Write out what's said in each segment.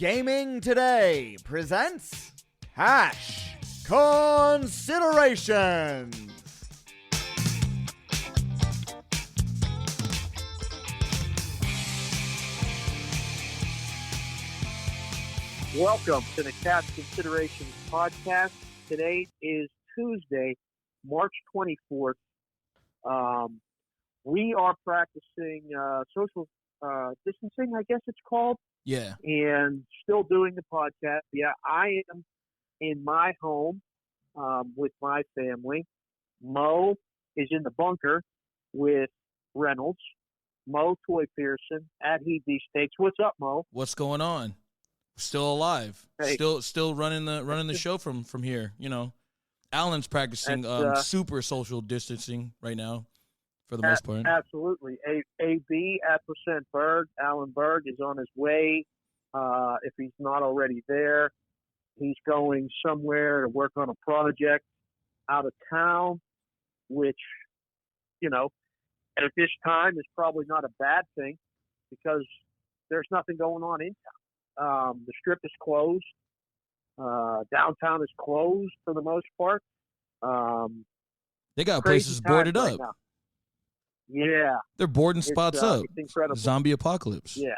Gaming Today presents Hash Considerations. Welcome to the Cash Considerations podcast. Today is Tuesday, March 24th. We are practicing social distancing, I guess it's called. Yeah. And still doing the podcast. Yeah, I am in my home with my family. Mo is in the bunker with Reynolds. Mo Toy Pearson at Heed These Steaks. What's up, Mo? What's going on? Still alive. Hey. Still running the show from here. You know, Alan's practicing super social distancing right now, for the most part. Absolutely. AB at Percent Berg. Alan Berg is on his way. If he's not already there, he's going somewhere to work on a project out of town, which, you know, at this time is probably not a bad thing because there's nothing going on in town. The Strip is closed. Downtown is closed for the most part. They got places boarded up. Now. Yeah. They're boarding spots up. It's incredible. Zombie apocalypse. Yeah.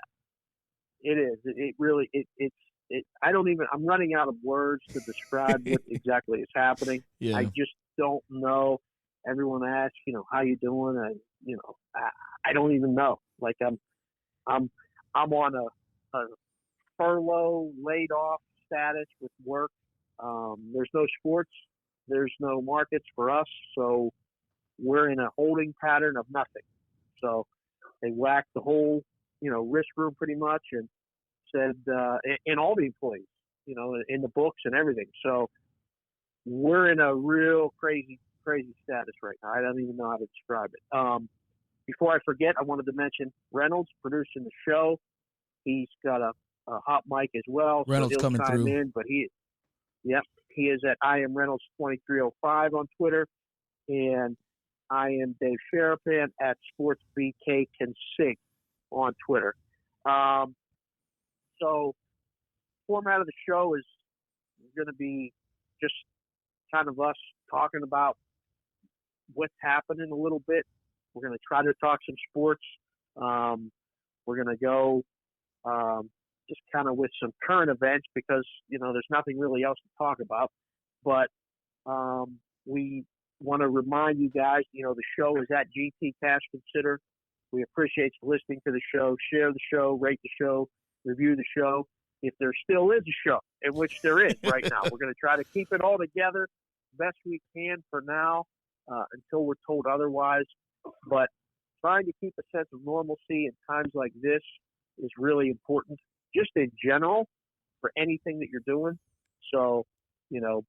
It is. It really, I'm running out of words to describe what exactly is happening. Yeah. I just don't know. Everyone asks, how you doing? I don't even know. Like I'm on a furlough, laid off status with work. There's no sports. There's no markets for us. So we're in a holding pattern of nothing. So they whacked the whole, risk room pretty much and said, and all the employees, in the books and everything. So we're in a real crazy status right now. I don't even know how to describe it. Before I forget, I wanted to mention Reynolds producing the show. He's got a hot mic as well. Reynolds so he'll coming chime through. in, but he is at I am Reynolds 2305 on Twitter, and I am Dave Sherapan at SportsBKConsig on Twitter. So, format of the show is going to be just kind of us talking about what's happening a little bit. We're going to try to talk some sports. We're going to go just kind of with some current events because, there's nothing really else to talk about. But we want to remind you guys, the show is at GT Cash Consider. We appreciate you listening to the show. Share the show, rate the show, review the show. If there still is a show, in which there is right now, we're going to try to keep it all together best we can for now until we're told otherwise. But trying to keep a sense of normalcy in times like this is really important, just in general, for anything that you're doing. So,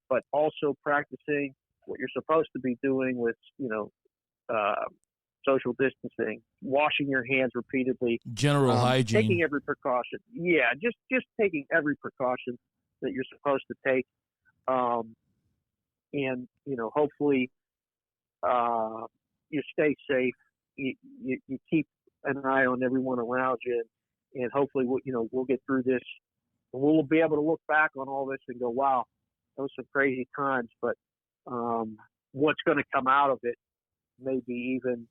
but also practicing what you're supposed to be doing with, social distancing, washing your hands repeatedly, general hygiene, taking every precaution. Yeah, just taking every precaution that you're supposed to take, and hopefully you stay safe. You keep an eye on everyone around you, and hopefully we'll get through this, and we'll be able to look back on all this and go, wow, those some crazy times. But what's going to come out of it may be even,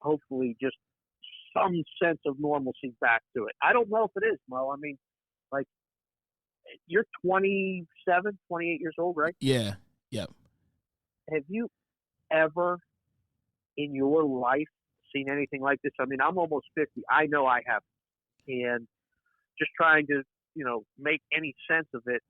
hopefully, just some sense of normalcy back to it. I don't know if it is, Mo. I mean, like, you're 27, 28 years old, right? Yeah. Yep. Have you ever in your life seen anything like this? I mean, I'm almost 50. I know I have. And just trying to, make any sense of it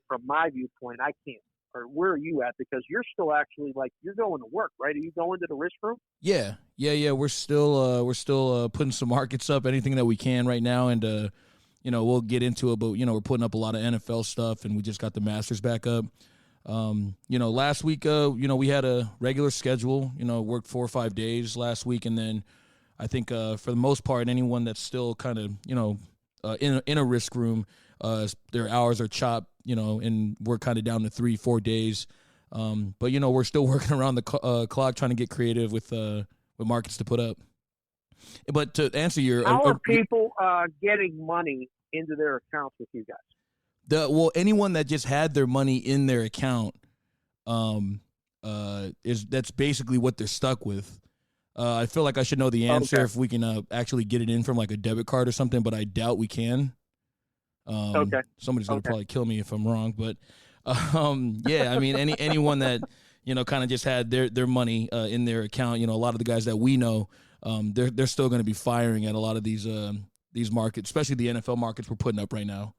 from my viewpoint, I can't. Or where are you at? Because you're still actually you're going to work, right? Are you going to the risk room? Yeah. We're still putting some markets up, anything that we can right now, and we'll get into it. But we're putting up a lot of NFL stuff, and we just got the Masters back up. Last week, we had a regular schedule. Worked 4 or 5 days last week, and then I think for the most part, anyone that's still kind of in a risk room, their hours are chopped. And we're kind of down to 3-4 days. But we're still working around the clock trying to get creative with markets to put up. But to answer your how are people getting money into their accounts with you guys? Anyone that just had their money in their account, that's basically what they're stuck with. I feel like I should know the answer if we can actually get it in from like a debit card or something, but I doubt we can. Somebody's gonna probably kill me if I'm wrong, but yeah, I mean anyone that kind of just had their money in their account, a lot of the guys that we know, they're still going to be firing at a lot of these markets, especially the NFL markets we're putting up right now.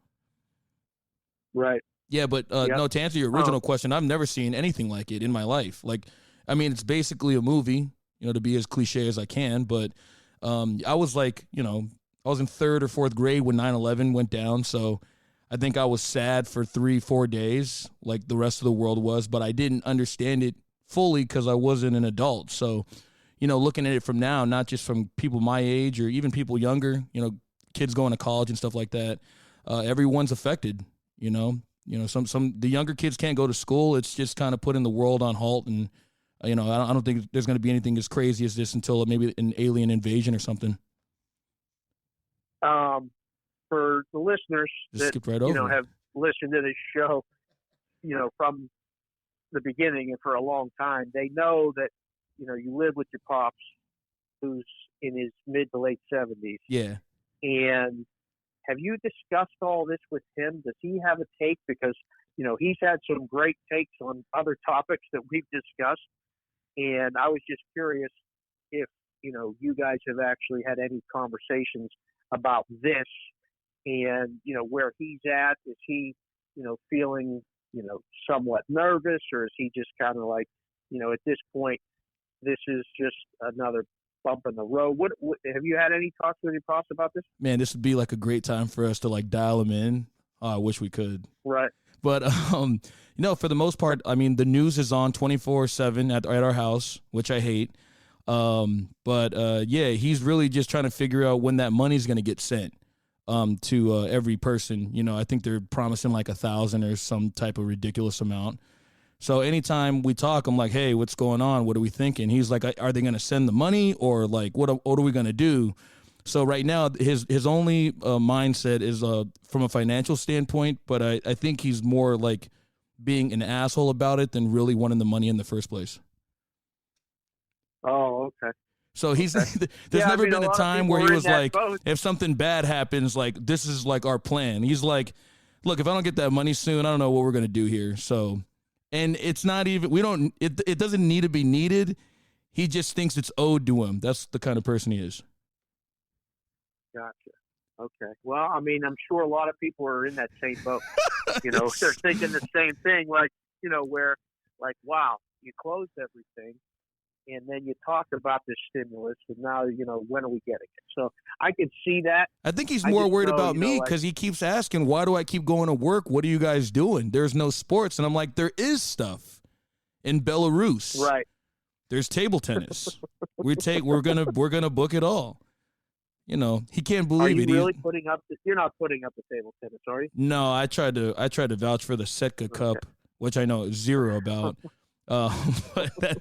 Right. Yeah, but no, to answer your original question, I've never seen anything like it in my life. Like, I mean, it's basically a movie, to be as cliche as I can, but I was like, I was in 3rd or 4th grade when 9/11 went down, so I think I was sad for 3-4 days, like the rest of the world was, but I didn't understand it fully because I wasn't an adult. So, looking at it from now, not just from people my age or even people younger, kids going to college and stuff like that, everyone's affected. Some the younger kids can't go to school. It's just kind of putting the world on halt, and I don't think there's going to be anything as crazy as this until maybe an alien invasion or something. For the listeners that have listened to this show, from the beginning and for a long time, they know that you live with your pops, who's in his mid to late 70s. Yeah. And have you discussed all this with him? Does he have a take? Because he's had some great takes on other topics that we've discussed, and I was just curious if you guys have actually had any conversations about this. And, where he's at, is he, feeling, somewhat nervous, or is he just kind of like, at this point, this is just another bump in the road? What have you had any talks with your pops about this? Man, this would be like a great time for us to like dial him in. Oh, I wish we could. Right. But, for the most part, I mean, the news is on 24/7 at our house, which I hate. Yeah, he's really just trying to figure out when that money's going to get sent. To every person. I think they're promising like 1,000 or some type of ridiculous amount. So anytime we talk, I'm like, hey, what's going on? What are we thinking? He's like, are they going to send the money, or like, what are we going to do? So right now, his only mindset is from a financial standpoint, but I think he's more like being an asshole about it than really wanting the money in the first place. Oh, okay. So there's never been a time where he was like, if something bad happens, like, this is like our plan. He's like, look, if I don't get that money soon, I don't know what we're going to do here. So, and it's not even, it doesn't need to be needed. He just thinks it's owed to him. That's the kind of person he is. Gotcha. Okay. Well, I mean, I'm sure a lot of people are in that same boat. They're thinking the same thing, like, where like, wow, you closed everything. And then you talked about this stimulus, and now, when are we getting it? So I can see that. I think he's more worried about me because he keeps asking, why do I keep going to work? What are you guys doing? There's no sports. And I'm like, there is stuff in Belarus. Right. There's table tennis. we're gonna book it all. He can't believe it. Are you really you're not putting up the table tennis, are you? No, I tried to vouch for the Circa Cup, which I know zero about. But that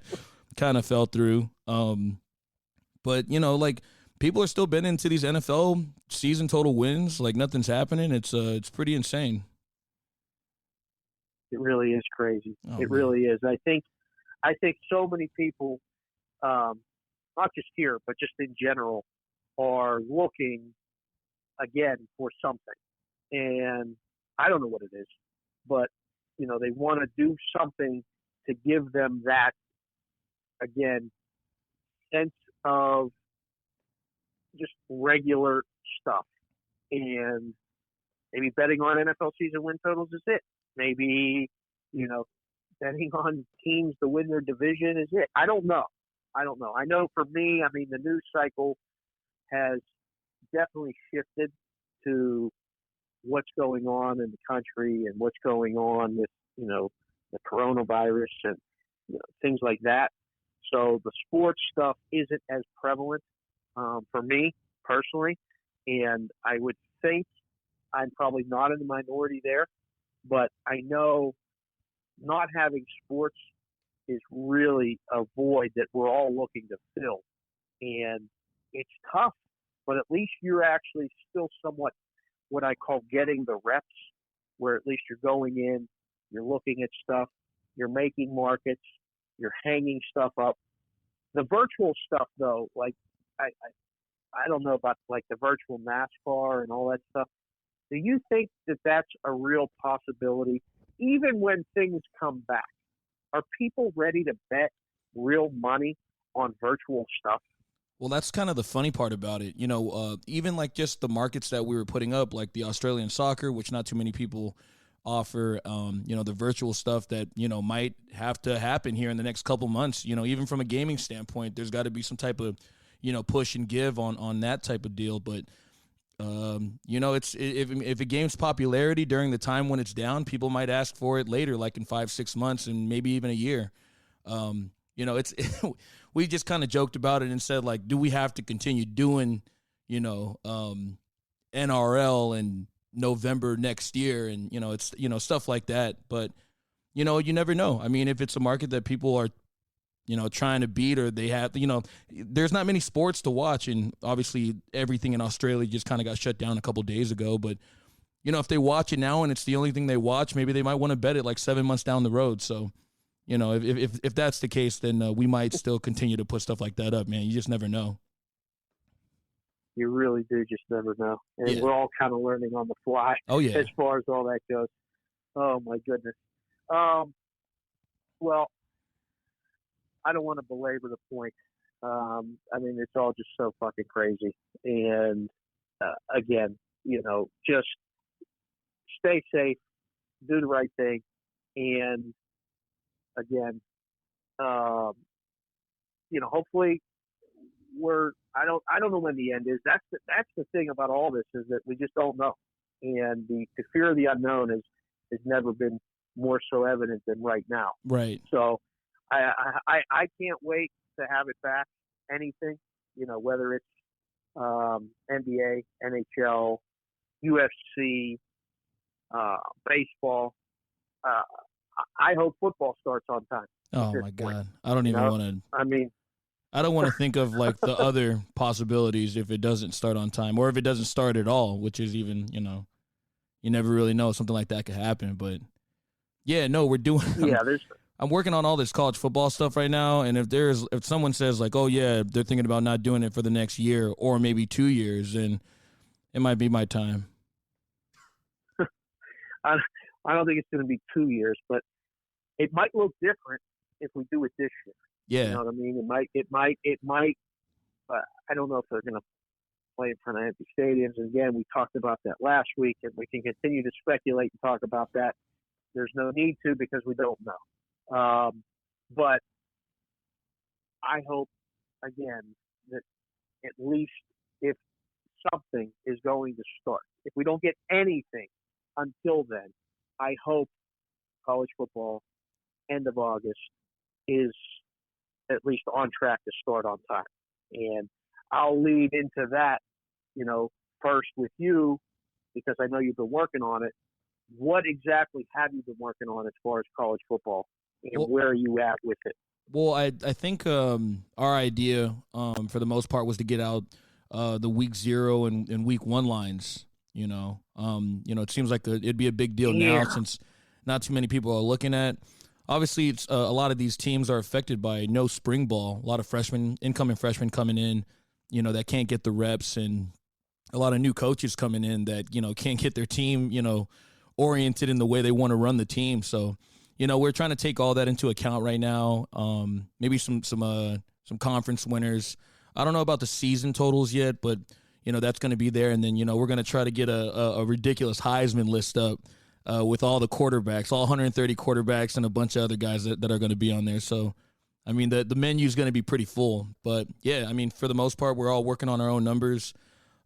kind of fell through. But like, people are still betting into these NFL season total wins. Like, nothing's happening. It's pretty insane. It really is crazy. It really is. I think so many people, not just here, but just in general, are looking again for something. And I don't know what it is, but they want to do something to give them that, again, sense of just regular stuff. And maybe betting on NFL season win totals is it. Maybe, betting on teams to win their division is it. I don't know. I know for me, I mean, the news cycle has definitely shifted to what's going on in the country and what's going on with, the coronavirus and things like that. So the sports stuff isn't as prevalent for me personally, and I would think I'm probably not in the minority there, but I know not having sports is really a void that we're all looking to fill. And it's tough, but at least you're actually still somewhat what I call getting the reps, where at least you're going in, you're looking at stuff, you're making markets, you're hanging stuff up. The virtual stuff, though, like I don't know about like the virtual NASCAR and all that stuff. Do you think that that's a real possibility, even when things come back? Are people ready to bet real money on virtual stuff? Well, that's kind of the funny part about it. Even like just the markets that we were putting up, like the Australian soccer, which not too many people offer, the virtual stuff that, might have to happen here in the next couple months. Even from a gaming standpoint, there's got to be some type of, push and give on that type of deal. But, if it gains popularity during the time when it's down, people might ask for it later, like in 5-6 months and maybe even a year. We just kind of joked about it and said, like, do we have to continue doing, NRL in November next year? And, it's, stuff like that. But, you never know. I mean, if it's a market that people are, trying to beat, or they have, there's not many sports to watch. And obviously everything in Australia just kind of got shut down a couple days ago. But, if they watch it now and it's the only thing they watch, maybe they might want to bet it like 7 months down the road. So, if that's the case, then we might still continue to put stuff like that up, man. You just never know. You really do just never know. And Yeah. we're all kind of learning on the fly as far as all that goes. Oh, my goodness. Well, I don't want to belabor the point. I mean, it's all just so fucking crazy. And, again, just stay safe, do the right thing, and again, hopefully I don't know when the end is. That's the thing about all this, is that we just don't know. And the fear of the unknown has never been more so evident than right now. Right. So I can't wait to have it back. Anything, whether it's NBA, NHL, UFC, baseball. I hope football starts on time. Oh my God. I don't even want to. I mean, I don't want to think of like the other possibilities if it doesn't start on time, or if it doesn't start at all, which is even, you never really know, something like that could happen. But yeah, no, we're doing. Yeah, I'm working on all this college football stuff right now, and if someone says like, oh yeah, they're thinking about not doing it for the next year or maybe 2 years, then it might be my time. I don't think it's going to be 2 years, but it might look different if we do it this year. Yeah. You know what I mean? It might. I don't know if they're going to play in front of empty stadiums. And again, we talked about that last week, and we can continue to speculate and talk about that. There's no need to, because we don't know. But I hope, again, that at least if something is going to start, if we don't get anything until then, I hope college football, end of August, is at least on track to start on time. And I'll lead into that, first with you, because I know you've been working on it. What exactly have you been working on as far as college football, and where are you at with it? Well, I think our idea for the most part was to get out the week 0 and week 1 lines. It seems like it'd be a big deal now, since not too many people are looking at. Obviously, it's a lot of these teams are affected by no spring ball. A lot of incoming freshmen coming in, that can't get the reps, and a lot of new coaches coming in that can't get their team oriented in the way they want to run the team. So, we're trying to take all that into account right now. Maybe some conference winners. I don't know about the season totals yet, but that's going to be there. And then we're going to try to get a ridiculous Heisman list up with all the quarterbacks, all 130 quarterbacks, and a bunch of other guys that are going to be on there. So, I mean, the menu is going to be pretty full. But yeah, I mean, for the most part, we're all working on our own numbers,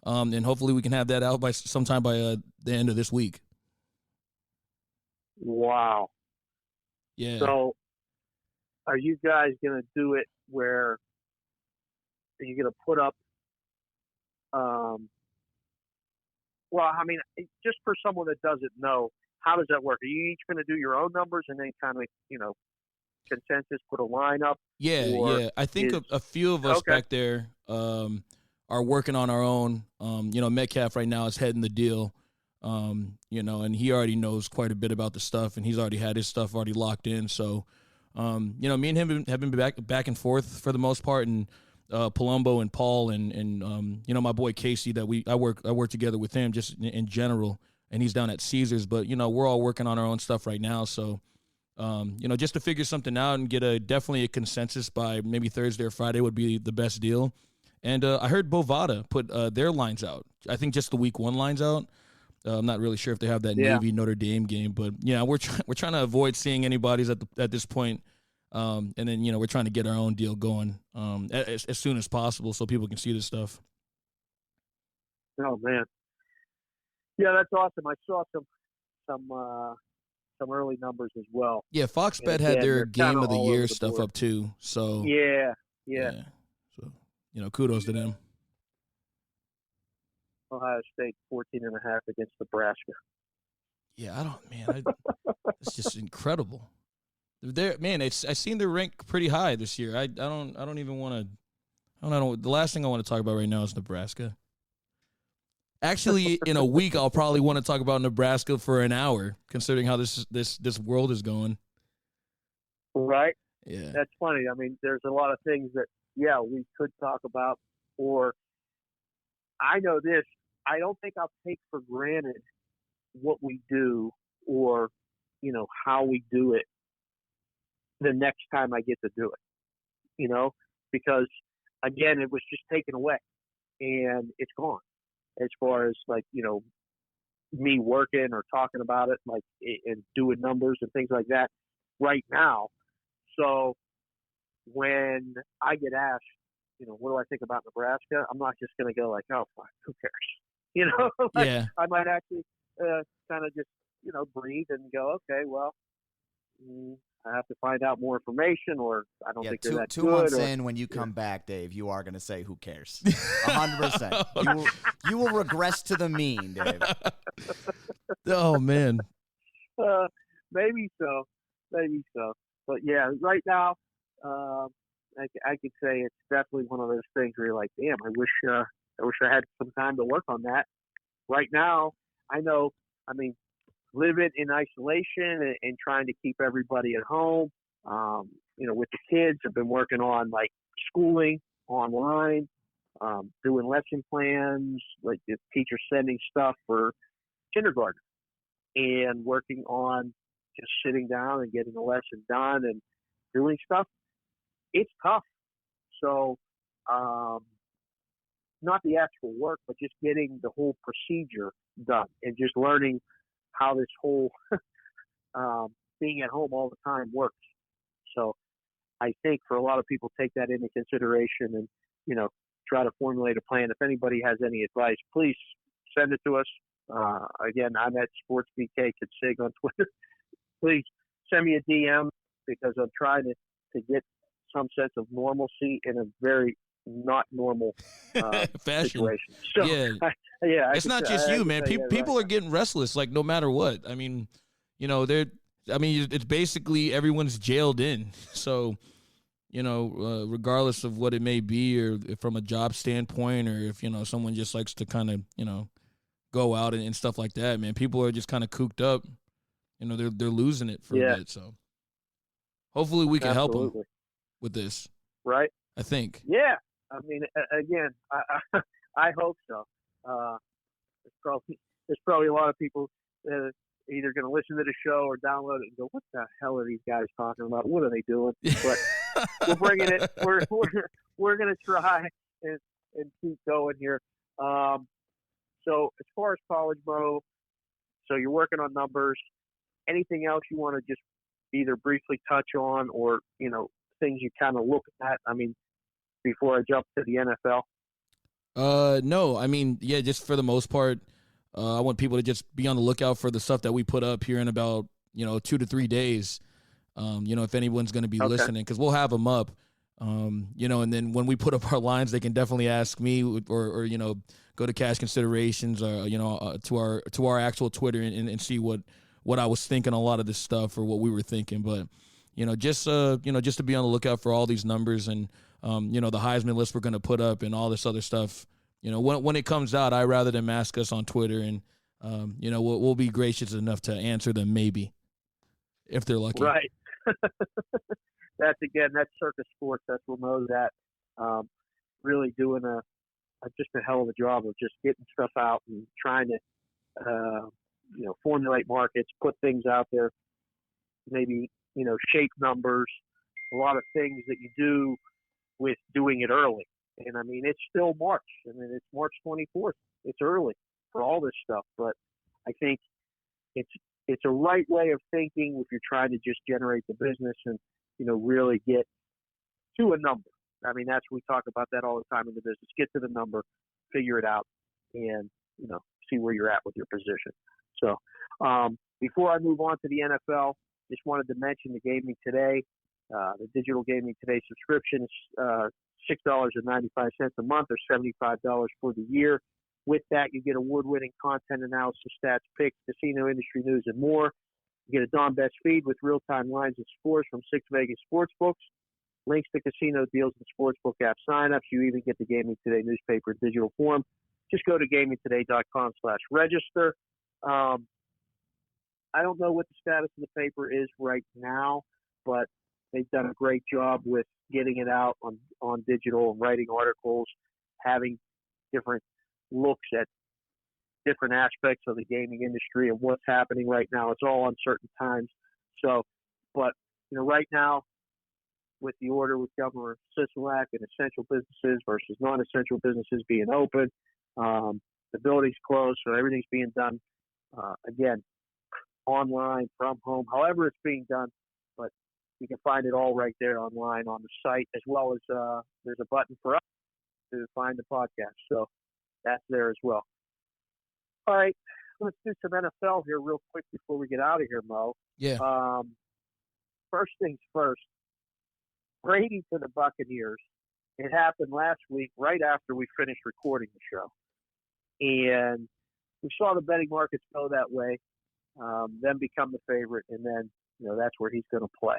and hopefully we can have that out sometime by the end of this week. Wow. Yeah. So, are you guys going to do it where are you going to put up? Well, I mean, just for someone that doesn't know, how does that work? Are you each going to do your own numbers and then kind of, consensus, put a line up? Yeah. I think a few of us back there, are working on our own. Metcalf right now is heading the deal. And he already knows quite a bit about the stuff, and he's already had his stuff already locked in. So, me and him have been back and forth for the most part, and Palumbo and Paul and my boy Casey that I work together with him just in general, and he's down at Caesars. But we're all working on our own stuff right now. So, just to figure something out and get definitely a consensus by maybe Thursday or Friday would be the best deal. And I heard Bovada put their lines out. I think just the week 1 lines out. I'm not really sure if they have that Navy Notre Dame game, but we're trying to avoid seeing anybody's at this point. And then we're trying to get our own deal going as soon as possible so people can see this stuff. Oh man, yeah, that's awesome. I saw some early numbers as well. Yeah, Fox Bet had their game of the year stuff up too. So yeah. So kudos to them. Ohio State 14.5 against Nebraska. Yeah, it's just incredible. I seen their rank pretty high this year. I don't even want to. The last thing I want to talk about right now is Nebraska. Actually, in a week, I'll probably want to talk about Nebraska for an hour, considering how this world is going. Right. Yeah. That's funny. I mean, there's a lot of things that we could talk about. Or I know this. I don't think I'll take for granted what we do or, how we do it the next time I get to do it, because again, it was just taken away and it's gone as far as me working or talking about it, and doing numbers and things like that right now. So when I get asked, what do I think about Nebraska? I'm not just going to go oh, fuck, who cares? Yeah. I might actually kind of just, breathe and go, okay, well, I have to find out more information, or I don't think they're that good. 2 months in, when you come back, Dave, you are going to say, who cares? 100%. You will regress to the mean, Dave. Oh, man. Maybe so. But, yeah, right now, I could say it's definitely one of those things where you're like, damn, I wish I had some time to work on that. Right now, living in isolation and trying to keep everybody at home, with the kids. I've been working on schooling online, doing lesson plans, the teacher sending stuff for kindergarten, and working on just sitting down and getting a lesson done and doing stuff. It's tough. So, not the actual work, but just getting the whole procedure done and just learning how this whole being at home all the time works. So I think for a lot of people, take that into consideration and, try to formulate a plan. If anybody has any advice, please send it to us. Again, I'm at SportsBKConsig on Twitter. Please send me a DM, because I'm trying to get some sense of normalcy in a very not normal fashion situation. So, yeah, it's not just you, man. People are getting restless, no matter what. I mean, it's basically everyone's jailed in. So, regardless of what it may be, or from a job standpoint, or if someone just likes to kind of go out and stuff like that, man. People are just kind of cooked up. They're losing it for a bit. So hopefully we can help them with this. Right. I think. Yeah. I mean, again, I hope so. There's probably a lot of people either going to listen to the show or download it and go, "What the hell are these guys talking about? What are they doing?" But we're bringing it. We're going to try and keep going here. So as far as college, Mo, so you're working on numbers. Anything else you want to just either briefly touch on, or things you kind of look at? I mean, before I jump to the NFL? No, just for the most part, I want people to just be on the lookout for the stuff that we put up here in about, 2 to 3 days. If anyone's going to be listening, because we'll have them up, and then when we put up our lines, they can definitely ask me or go to Cash Considerations, or, to our actual Twitter and see what I was thinking, a lot of this stuff, or what we were thinking. But, just to be on the lookout for all these numbers and, the Heisman list we're going to put up and all this other stuff when it comes out, I'd rather them ask us on Twitter, and we'll be gracious enough to answer them maybe if they're lucky. Right. That's Circa Sports. That's what knows that. Really doing just a hell of a job of just getting stuff out and trying to formulate markets, put things out there, maybe shape numbers, a lot of things that you do with doing it early. And I mean, it's still March. I mean, it's March 24th. It's early for all this stuff, but I think it's a right way of thinking if you're trying to just generate the business and really get to a number. I mean, we talk about that all the time in the business. Get to the number, figure it out, and see where you're at with your position. So before I move on to the NFL, just wanted to mention the Gaming Today. The Digital Gaming Today subscription is $6.95 a month, or $75 for the year. With that, you get award-winning content analysis, stats, picks, casino industry news, and more. You get a Don Best feed with real-time lines and scores from 6 Vegas sportsbooks, links to casino deals and sportsbook app signups. You even get the Gaming Today newspaper in digital form. Just go to gamingtoday.com/register. I don't know what the status of the paper is right now, but they've done a great job with getting it out on digital and writing articles, having different looks at different aspects of the gaming industry and what's happening right now. It's all uncertain times. So, but right now, with the order with Governor Sisolak and essential businesses versus non-essential businesses being open, the building's closed, so everything's being done again online, from home, however it's being done. But you can find it all right there online on the site, as well as there's a button for us to find the podcast. So that's there as well. All right, let's do some NFL here real quick before we get out of here, Mo. Yeah. First things first, Brady to the Buccaneers. It happened last week right after we finished recording the show. And we saw the betting markets go that way, then become the favorite, and then, that's where he's going to play.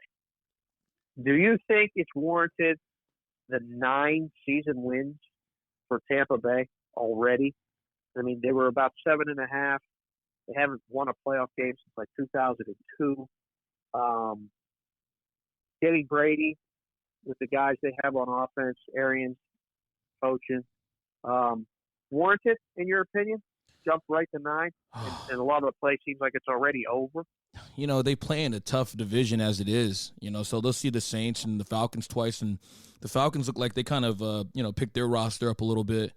Do you think it's warranted the 9 season wins for Tampa Bay already? I mean, they were about 7.5. They haven't won a playoff game since like 2002. Getting Brady with the guys they have on offense, Arians coaching, warranted in your opinion? Jump right to 9, and a lot of the play seems like it's already over. They play in a tough division as it is, so they'll see the Saints and the Falcons twice, and the Falcons look like they kind of, picked their roster up a little bit.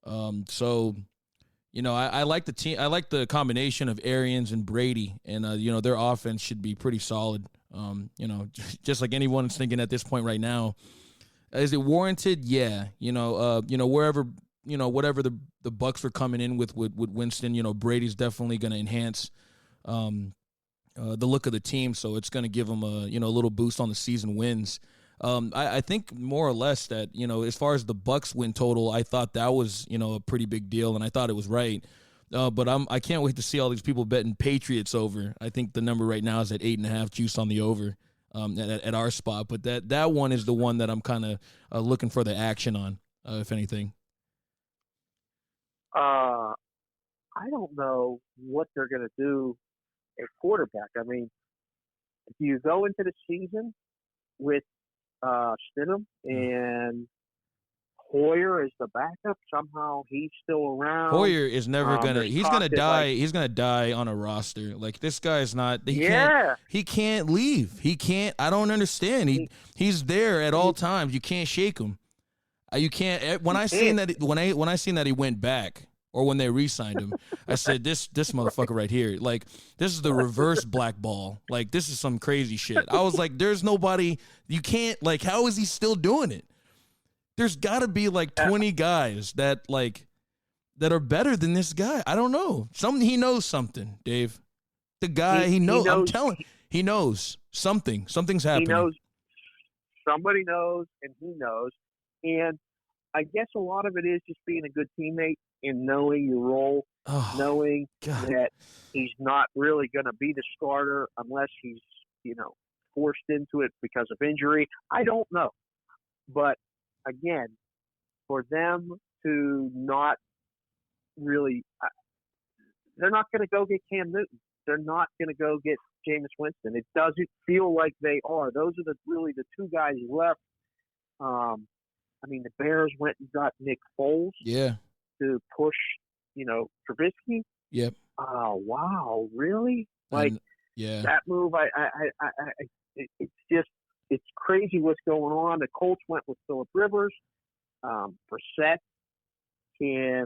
I like the team. I like the combination of Arians and Brady, and their offense should be pretty solid. Just like anyone's thinking at this point right now, is it warranted? Yeah. Wherever, whatever the Bucks are coming in with Winston, Brady's definitely going to enhance the look of the team, so it's going to give them a little boost on the season wins. I think more or less that, as far as the Bucks win total, I thought that was, a pretty big deal, and I thought it was right. But I can't wait to see all these people betting Patriots over. I think the number right now is at 8.5 juice on the over at our spot. But that one is the one that I'm kind of looking for the action on, if anything. I don't know what they're going to do at quarterback. I mean, do you go into the season with Stidham and Hoyer is the backup? Somehow he's still around. Hoyer is never gonna. He's gonna die. He's gonna die on a roster. Like, this guy's not. He can't leave. He can't. I don't understand. He's there at all times. You can't shake him. You can't. When I seen that he went back, or when they re-signed him, I said, this motherfucker right here, like, this is the reverse blackball. Like, this is some crazy shit. I was like, there's nobody. You can't. Like, how is he still doing it? There's got to be like 20 guys that are better than this guy. I don't know. He knows something, Dave. The guy, he knows. I'm telling you, he knows something. Something's happening. He knows. Somebody knows, and he knows. And I guess a lot of it is just being a good teammate and knowing your role, knowing that he's not really going to be the starter unless he's, forced into it because of injury. I don't know. But again, for them to not really. They're not going to go get Cam Newton. They're not going to go get Jameis Winston. It doesn't feel like they are. Those are really the two guys left. I mean, the Bears went and got Nick Foles. Yeah. To push, Trubisky. Yep. Oh wow, really? Like yeah. That move. It's crazy what's going on. The Colts went with Phillip Rivers. Brissett they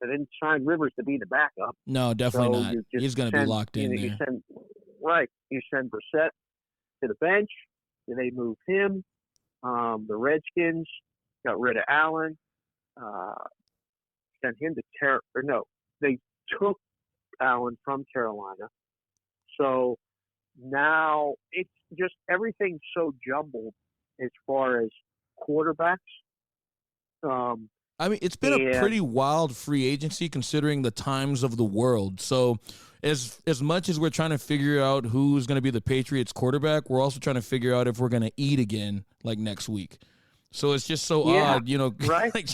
didn't sign Rivers to be the backup. No, definitely not. He's going to be locked in there. You send Brissett to the bench. Then they moved him. The Redskins got rid of Allen. Sent him to they took Allen from Carolina. So now it's just everything's so jumbled as far as quarterbacks. I mean, it's been a pretty wild free agency considering the times of the world. So as much as we're trying to figure out who's going to be the Patriots quarterback, we're also trying to figure out if we're going to eat again like next week. So it's just so odd, right? like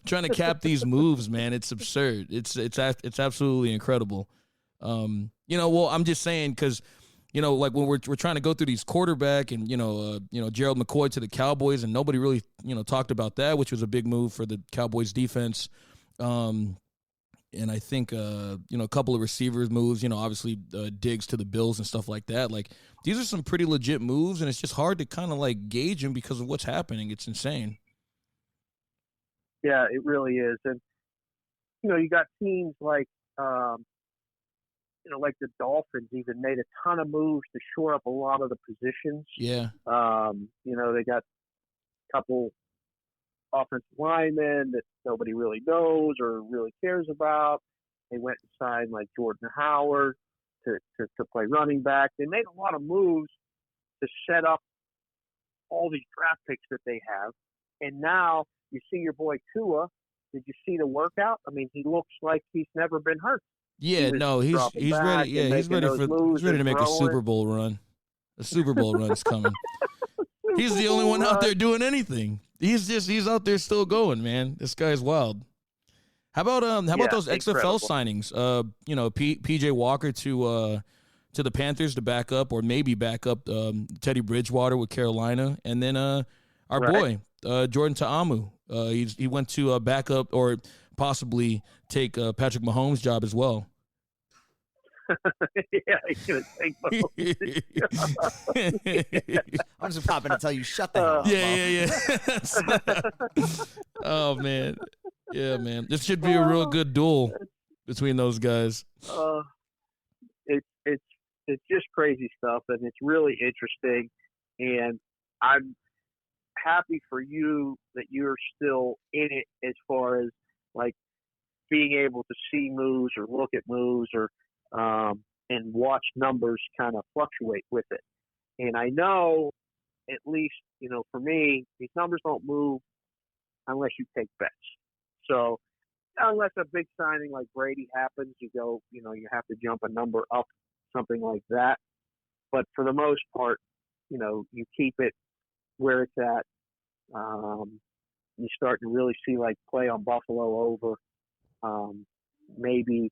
trying to cap these moves, man. It's absurd. It's absolutely incredible. Well, I'm just saying because, like when we're trying to go through these quarterback and, Gerald McCoy to the Cowboys and nobody really, talked about that, which was a big move for the Cowboys defense. And I think, a couple of receivers moves, obviously Diggs to the Bills and stuff like that. Like these are some pretty legit moves, and it's just hard to kind of like gauge them because of what's happening. It's insane. Yeah, it really is. And, you got teams like, like the Dolphins even made a ton of moves to shore up a lot of the positions. Yeah. They got a couple offensive linemen that nobody really knows or really cares about. They went and signed like Jordan Howard to play running back. They made a lot of moves to set up all these draft picks that they have. And now you see your boy Tua. Did you see the workout? I mean, he looks like he's never been hurt. Yeah, he's ready. Yeah, he's ready to make a Super Bowl run. A Super Bowl run is coming. He's the only one out there doing anything. He's out there still going, man. This guy's wild. How about those XFL signings? PJ Walker to the Panthers to back up or maybe back up Teddy Bridgewater with Carolina, and then our boy Jordan Ta'amu. He went to back up or possibly take Patrick Mahomes' job as well. Yeah, he's going to take Mahomes'. I'm just popping to tell you, shut the hell up. Yeah. Oh, man. Yeah, man. This should be a real good duel between those guys. It's just crazy stuff, and it's really interesting. And I'm happy for you that you're still in it as far as like being able to see moves or look at moves or and watch numbers kind of fluctuate with it. And I know, at least, for me, these numbers don't move unless you take bets. So unless a big signing like Brady happens, you go, you have to jump a number up, something like that. But for the most part, you keep it where it's at. You start to really see like play on Buffalo over, maybe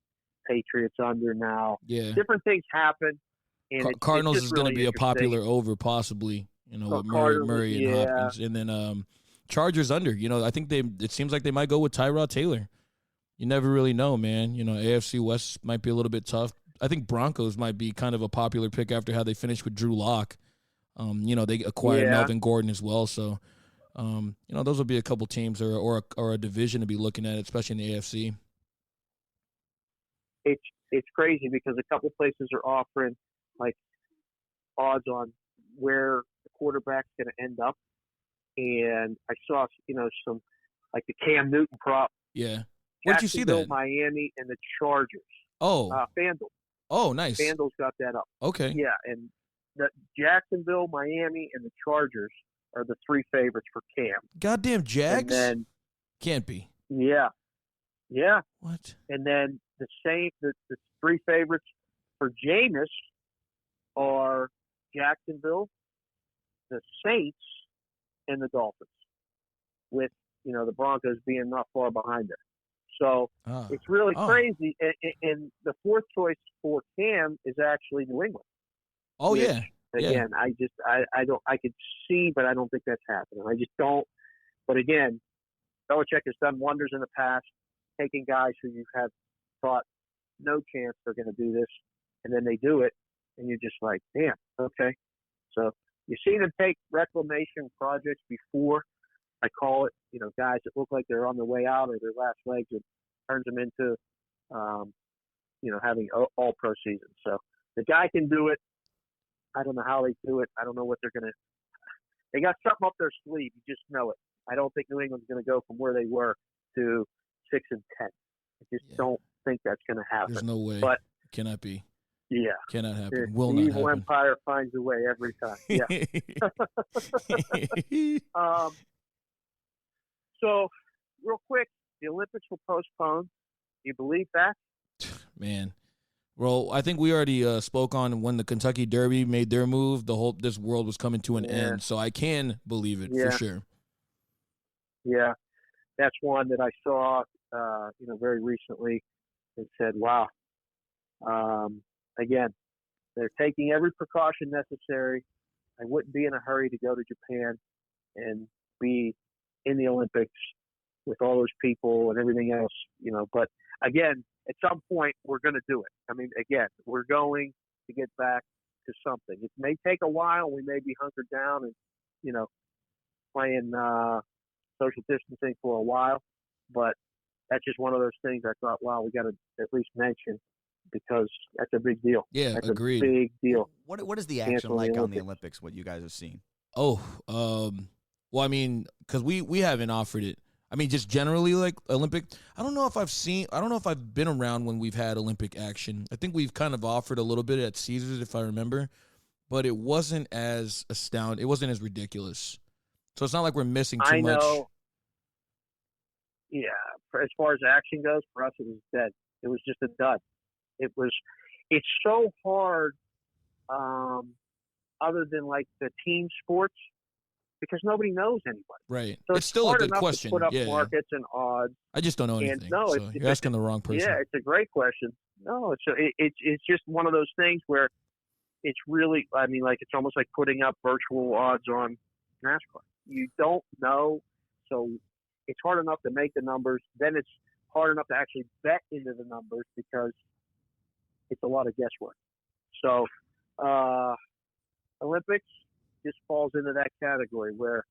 Patriots under now. Yeah. Different things happen. And Cardinals it's is going to be a popular over possibly, with Murray and Hopkins. And then Chargers under. I think it seems like they might go with Tyrod Taylor. You never really know, man. AFC West might be a little bit tough. I think Broncos might be kind of a popular pick after how they finished with Drew Lock. They acquired Melvin Gordon as well. So, those will be a couple teams or a division to be looking at, especially in the AFC. It's crazy because a couple places are offering like odds on where the quarterback's going to end up, and I saw some like the Cam Newton prop. Yeah, where'd you see that? Miami and the Chargers. Oh, FanDuel. Oh, nice. FanDuel's got that up. Okay. Yeah, and the Jacksonville, Miami, and the Chargers are the three favorites for Cam. Goddamn Jags? And then, can't be. Yeah. What? And then the three favorites for Jameis are Jacksonville, the Saints, and the Dolphins. With the Broncos being not far behind her. So it's really crazy. And the fourth choice for Cam is actually New England. Oh, which, yeah. Again, I could see, but I don't think that's happening. I just don't. But again, Belichick has done wonders in the past, taking guys who you have thought no chance they're going to do this, and then they do it, and you're just like, damn, okay. So you've seen them take reclamation projects before. I call it, guys that look like they're on their way out or their last legs, and turns them into, having all pro seasons. So the guy can do it. I don't know how they do it. I don't know what they're going to. They got something up their sleeve. You just know it. I don't think New England's going to go from where they were to 6-10. I just don't think that's going to happen. There's no way. But cannot be. Yeah, cannot happen. Will the not evil happen. empire finds a way every time. Yeah. So, real quick, the Olympics were postponed. Do you believe that? Man. Well, I think we already spoke on when the Kentucky Derby made their move, this world was coming to an end. So I can believe it for sure. Yeah. That's one that I saw, very recently and said, wow. Again, they're taking every precaution necessary. I wouldn't be in a hurry to go to Japan and be in the Olympics with all those people and everything else, but again, at some point we're going to do it. I mean, again, we're going to get back to something. It may take a while. We may be hunkered down and, playing social distancing for a while, but that's just one of those things I thought, wow, we got to at least mention because that's a big deal. Yeah, that's agreed. A big deal. What is the action like on the Olympics, what you guys have seen? Oh, well, I mean, because we haven't offered it. I mean, just generally, like, Olympic, I don't know if I've been around when we've had Olympic action. I think we've kind of offered a little bit at Caesars, if I remember, but it wasn't as astounding. It wasn't as ridiculous. So it's not like we're missing too much. I know. Yeah, as far as action goes, for us, it was dead. It was just a dud. It's so hard, other than, like, the team sports, because nobody knows anybody. Right. So it's still a good question. To put up markets and odds. I just don't know anything. So you're asking the wrong person. Yeah, it's a great question. No, it's just one of those things where it's really, I mean, like, it's almost like putting up virtual odds on NASCAR. You don't know, so it's hard enough to make the numbers. Then it's hard enough to actually bet into the numbers because it's a lot of guesswork. So, Olympics just falls into that category where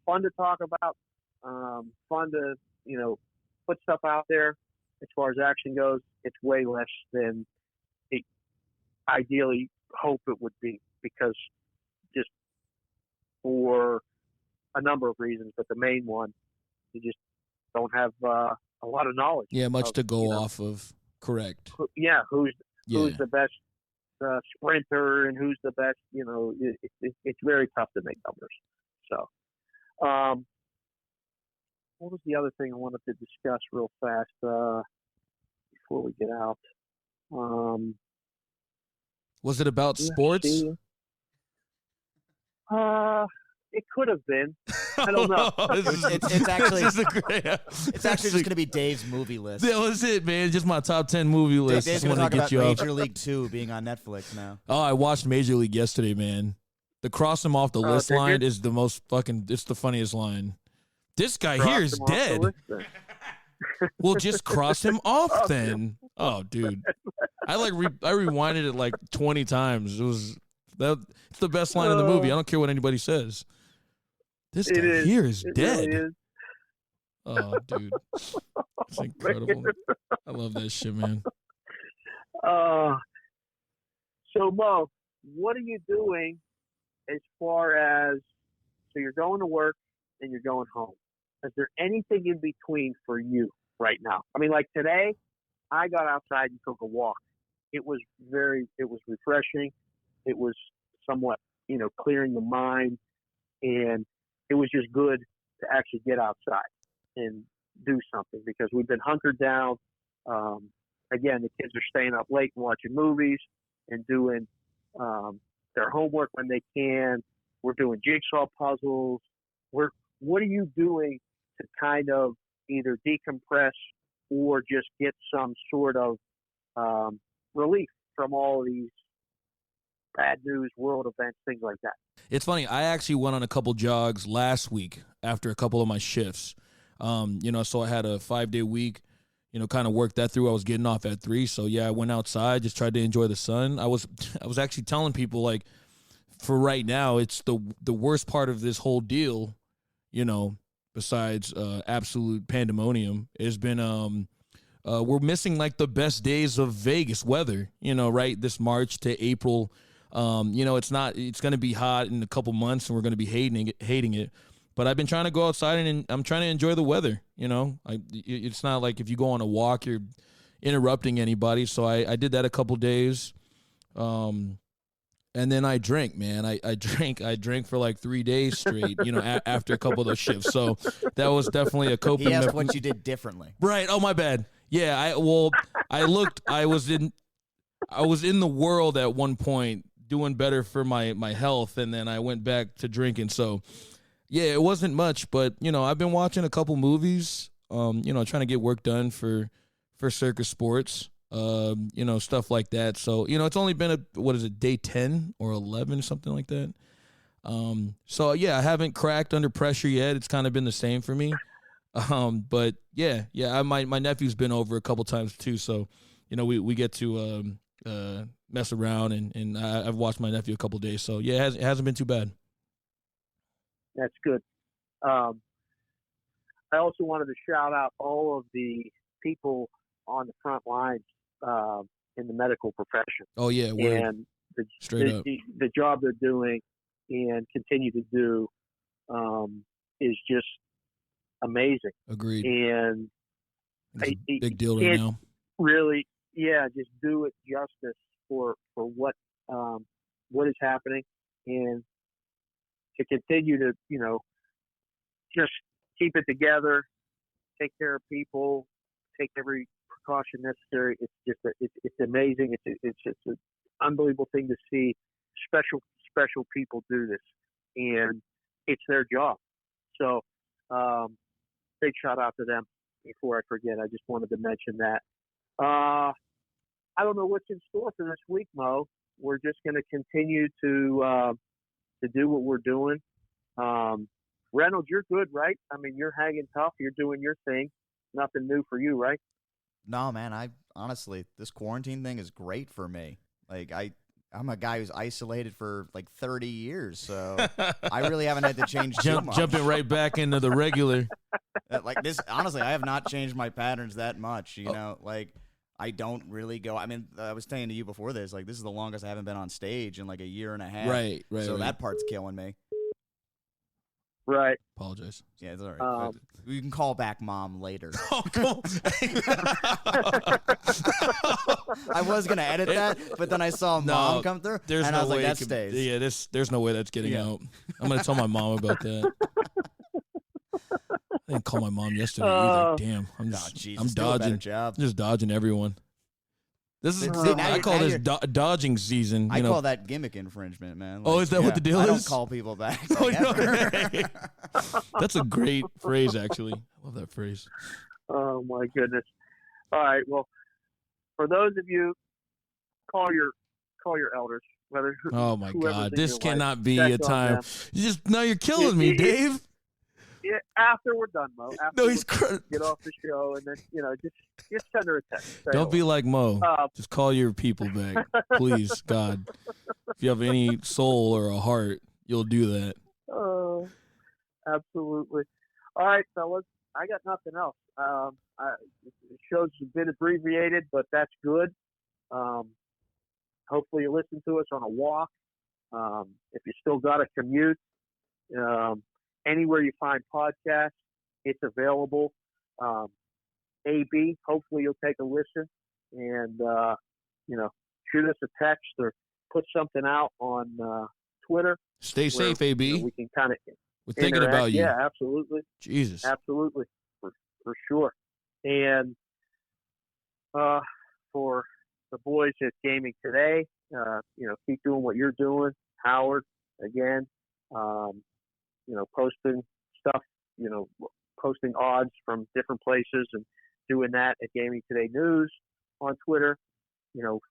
fun to talk about, fun to, put stuff out there. As far as action goes, it's way less than it ideally hope it would be because just for a number of reasons, but the main one, you just don't have a lot of knowledge. Yeah, much to go off of. Correct. Who's the best sprinter and who's the best, it's very tough to make numbers. So, what was the other thing I wanted to discuss real fast before we get out? Was it about sports? It could have been. I don't know. It's actually just going to be Dave's movie list. That was it, man. Just my top 10 movie list. Dave's going to talk about Major League 2 being on Netflix now. Oh, I watched Major League yesterday, man. The cross him off the list line is the most fucking. It's the funniest line. This guy here is dead. Well, just cross him off then. Oh, dude. I rewinded it like 20 times. It's the best line in the movie. I don't care what anybody says. This guy here is dead. Really is. Oh, dude. It's incredible. I love that shit, man. So, Mo, what are you doing as far as, so you're going to work and you're going home. Is there anything in between for you right now? I mean, like today, I got outside and took a walk. It was refreshing. It was somewhat, clearing the mind, and it was just good to actually get outside and do something because we've been hunkered down. Again, the kids are staying up late and watching movies and doing their homework when they can. We're doing jigsaw puzzles. What are you doing to kind of either decompress or just get some sort of relief from all of these bad news, world events, things like that. It's funny. I actually went on a couple jogs last week after a couple of my shifts. So I had a 5-day week, kind of worked that through. I was getting off at 3. So yeah, I went outside, just tried to enjoy the sun. I was actually telling people, like, for right now, it's the worst part of this whole deal, besides absolute pandemonium, has been we're missing like the best days of Vegas weather, right? This March to April. It's going to be hot in a couple months and we're going to be hating it. But I've been trying to go outside and I'm trying to enjoy the weather. It's not like if you go on a walk, you're interrupting anybody. So I did that a couple days. And then I drank, man. I drank for like 3 days straight, after a couple of those shifts. So that was definitely a coping. He asked what you did differently. Right. Oh, my bad. Yeah. I was in the world at one point doing better for my health. And then I went back to drinking. So yeah, it wasn't much, but I've been watching a couple movies, trying to get work done for Circa Sports. Stuff like that. So, it's only been day 10 or 11 or something like that. So yeah, I haven't cracked under pressure yet. It's kind of been the same for me. But yeah, my nephew's been over a couple times too. So, we get to, mess around and I've watched my nephew a couple days. So yeah, it hasn't been too bad. That's good. I also wanted to shout out all of the people on the front lines in the medical profession. Oh yeah, and the job they're doing and continue to do is just amazing. Agreed. And big deal right now. Really, just do it justice for what is happening, and to continue to just keep it together, take care of people, take every precaution necessary. It's just it's amazing. It's just an unbelievable thing to see special people do this, and it's their job. So big shout out to them. Before I forget, I just wanted to mention that. I don't know what's in store for this week, Mo. We're just going to continue to do what we're doing. Reynolds, you're good, right? I mean, you're hanging tough. You're doing your thing. Nothing new for you, right? No, man. I honestly, this quarantine thing is great for me. Like, I'm a guy who's isolated for like 30 years, so I really haven't had to change too much. Jumping right back into the regular. Like this, honestly, I have not changed my patterns that much. Like I don't really go. I mean, I was saying to you before this, like this is the longest I haven't been on stage in like a year and a half. Right. So that part's killing me. Right. Apologize. Yeah, it's all right. You can call back Mom later. Oh, cool. I was gonna edit that, but then I saw Mom come through, and I was like, that stays. Yeah, there's no way that's getting out. I'm gonna tell my mom about that. I didn't call my mom yesterday either. Damn, I'm dodging. Just dodging everyone. This is I call this dodging season. I call that gimmick infringement, man. Like, is that what the deal is? I don't call people back. That's a great phrase, actually. I love that phrase. Oh my goodness! All right, well, for those of you, call your elders. Oh my God, this cannot be a time. Them. You're killing me, Dave. Yeah, after we're done, Mo. He's get off the show, and then just send her a text. Don't be like Mo. Just call your people back, please, God. If you have any soul or a heart, you'll do that. Oh, absolutely. All right, fellas, I got nothing else. The show's a bit abbreviated, but that's good. Hopefully, you listen to us on a walk. If you still got a commute. Anywhere you find podcasts, it's available. AB, hopefully you'll take a listen and, shoot us a text or put something out on Twitter. Stay safe, AB. We can kind of We're thinking about you. Yeah, absolutely. Jesus. Absolutely, for sure. And for the boys at Gaming Today, keep doing what you're doing. Howard, again, posting stuff, posting odds from different places and doing that at Gaming Today News on Twitter.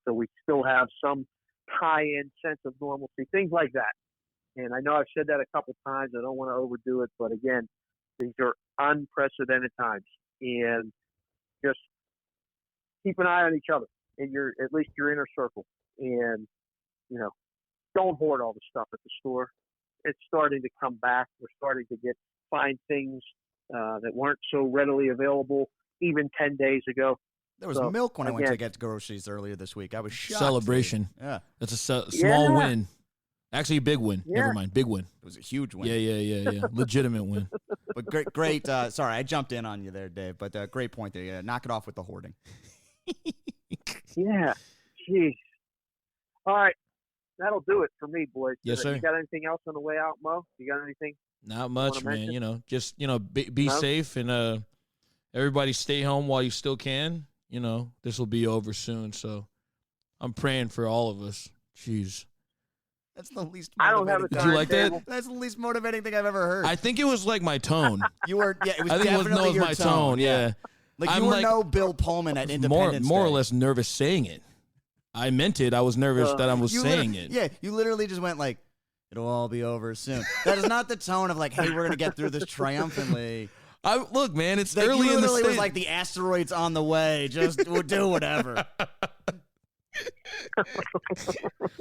So we still have some tie-in sense of normalcy, things like that. And I know I've said that a couple times. I don't want to overdo it, but again, these are unprecedented times, and just keep an eye on each other in at least your inner circle, and don't hoard all the stuff at the store. It's starting to come back. We're starting to find things that weren't so readily available even 10 days ago. There was milk when I went to get groceries earlier this week. I was shocked. Celebration. Yeah. That's a small win. Actually, a big win. Yeah. Never mind. Big win. It was a huge win. Yeah. Legitimate win. But great. Sorry, I jumped in on you there, Dave. But great point there. Yeah, knock it off with the hoarding. Yeah. Jeez. All right. That'll do it for me, boys. Yes, sir. You got anything else on the way out, Mo? You got anything? Not much, man. Mention? Just be safe, and everybody stay home while you still can. This will be over soon, so I'm praying for all of us. Jeez. That's the least I don't have motivating a Did you like that? timetable. That's the least motivating thing I've ever heard. I think it was like my tone. You were, yeah, it was I think definitely it was your my tone. Yeah. Like I'm you were like- no Bill Pullman at Independence more or Day. less nervous saying it. I meant it. I was nervous that I was You saying lit- it. Yeah, you literally just went like, it'll all be over soon. That is not the tone of like, hey, we're going to get through this triumphantly. Look, man, it's Like, early you in the literally was state. like, the asteroid's on the way. Just we'll do whatever.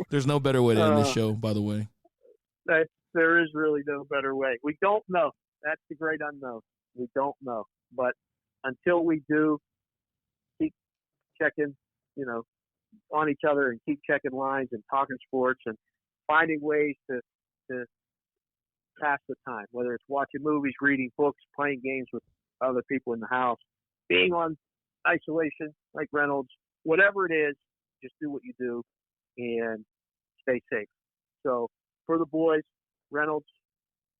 There's no better way to end this show, by the way. There is really no better way. We don't know. That's the great unknown. We don't know. But until we do, keep checking, on each other and keep checking lines and talking sports and finding ways to pass the time, whether it's watching movies, reading books, playing games with other people in the house, being on isolation like Reynolds, whatever it is, just do what you do and stay safe. So for the boys, Reynolds,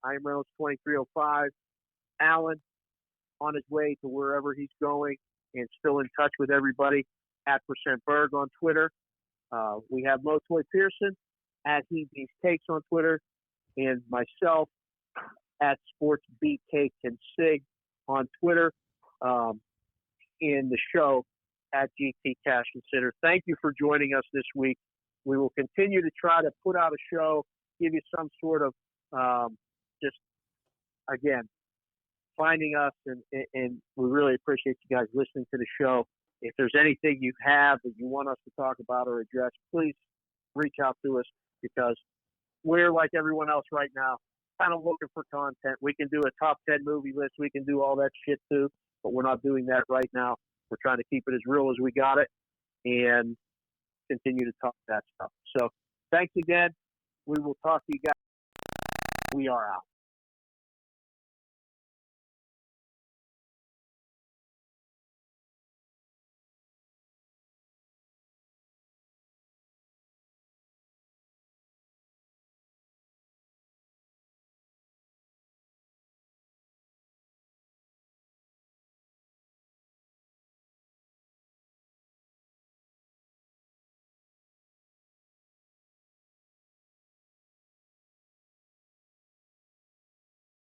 I am Reynolds 2305, Allen on his way to wherever he's going and still in touch with everybody at %Berg on Twitter. We have Mo Toy Pearson at He Beats Takes on Twitter, and myself at Sports Beat Cake and Sig on Twitter, in the show at GT Cash Consider. Thank you for joining us this week. We will continue to try to put out a show, give you some sort of just, again, finding us, and we really appreciate you guys listening to the show. If there's anything you have that you want us to talk about or address, please reach out to us, because we're like everyone else right now, kind of looking for content. We can do a top 10 movie list. We can do all that shit too, but we're not doing that right now. We're trying to keep it as real as we got it and continue to talk that stuff. So thanks again. We will talk to you guys. We are out.